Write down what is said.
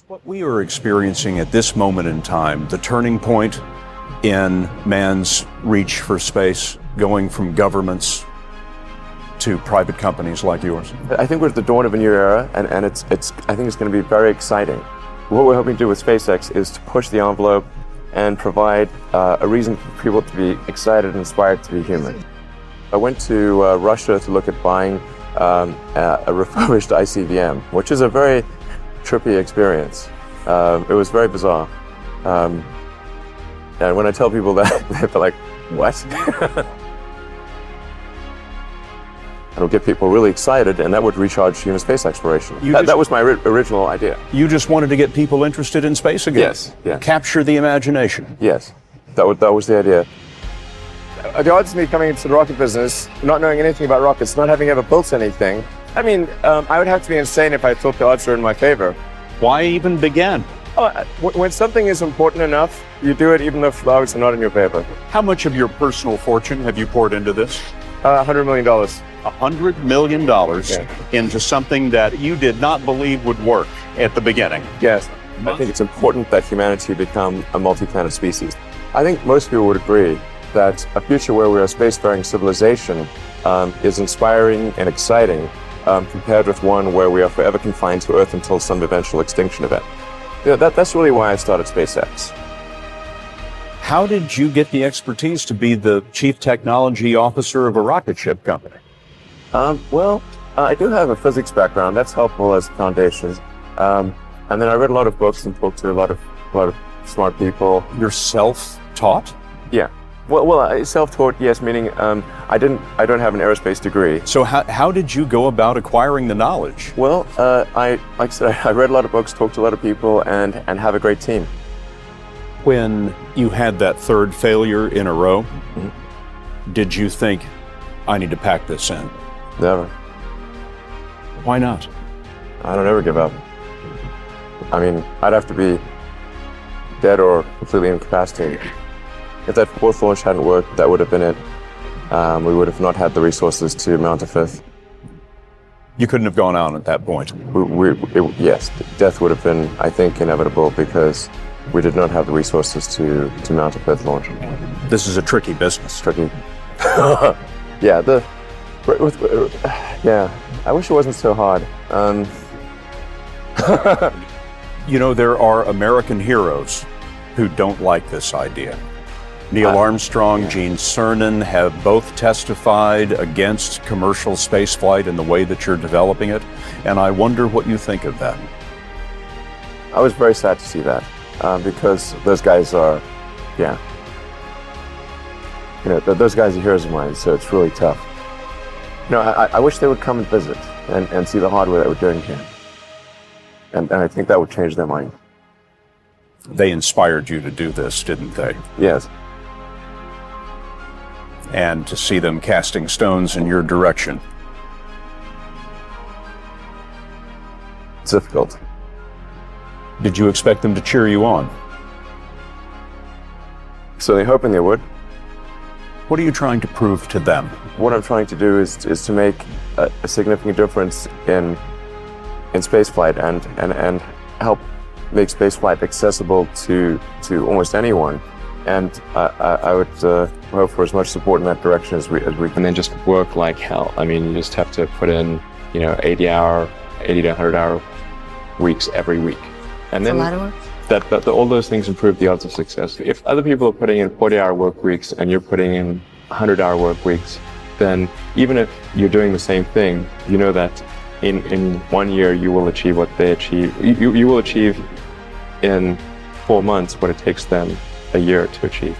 What we are experiencing at this moment in time, the turning point in man's reach for space, going from governments to private companies like yours? I think we're at the dawn of a new era, and I think it's going to be very exciting. What we're hoping to do with SpaceX is to push the envelope and provide a reason for people to be excited and inspired to be human. I went to Russia to look at buying a refurbished ICBM, which is a very trippy experience. It was very bizarre. And when I tell people that, they're like, what? It'll get people really excited, and that would recharge human space exploration. That was my original idea. You just wanted to get people interested in space again? Yes, yes. Capture the imagination? Yes, that was the idea. The odds of me coming into the rocket business, not knowing anything about rockets, not having ever built anything, I mean, I would have to be insane if I thought the odds were in my favor. Why even begin? When something is important enough, you do it even though the odds are not in your favor. How much of your personal fortune have you poured into this? $100 million. $100 million into something that you did not believe would work at the beginning. Yes. I think it's important that humanity become a multi-planet species. I think most people would agree that a future where we're a spacefaring civilization is inspiring and exciting compared with one where we are forever confined to Earth until some eventual extinction event. Yeah, that's really why I started SpaceX. How did you get the expertise to be the chief technology officer of a rocket ship company? I do have a physics background. That's helpful as a foundation. And then I read a lot of books and talked to a lot of smart people. You're self-taught? Yeah. Well, self-taught, yes, meaning I don't have an aerospace degree. So how did you go about acquiring the knowledge? Well, like I said, I read a lot of books, talked to a lot of people, and have a great team. When you had that third failure in a row, did you think, I need to pack this in? Never. Why not? I don't ever give up. I mean, I'd have to be dead or completely incapacitated. If that fourth launch hadn't worked, that would have been it. We would have not had the resources to mount a fifth. You couldn't have gone on at that point? Yes, death would have been, I think, inevitable because we did not have the resources to mount a fifth launch. This is a tricky business. Tricky. Yeah, I wish it wasn't so hard. You know, there are American heroes who don't like this idea. Neil Armstrong, Gene Cernan have both testified against commercial spaceflight in the way that you're developing it, and I wonder what you think of that. I was very sad to see that, because those guys are, those guys are heroes of mine, so it's really tough. I wish they would come and visit and see the hardware that we're doing here. And I think that would change their mind. They inspired you to do this, didn't they? Yes. And to see them casting stones in your direction. It's difficult. Did you expect them to cheer you on? Certainly hoping they would. What are you trying to prove to them? What I'm trying to do is to make a significant difference in spaceflight and help make spaceflight accessible to almost anyone. And I would hope for as much support in that direction as we can. And then just work like hell. I mean, you just have to put in, 80 to 100 hour weeks every week. And then That's a lot of work. All those things improve the odds of success. If other people are putting in 40-hour work weeks and you're putting in 100-hour work weeks, then even if you're doing the same thing, you know that in 1 year you will achieve what they achieve. You will achieve in 4 months what it takes them a year to achieve.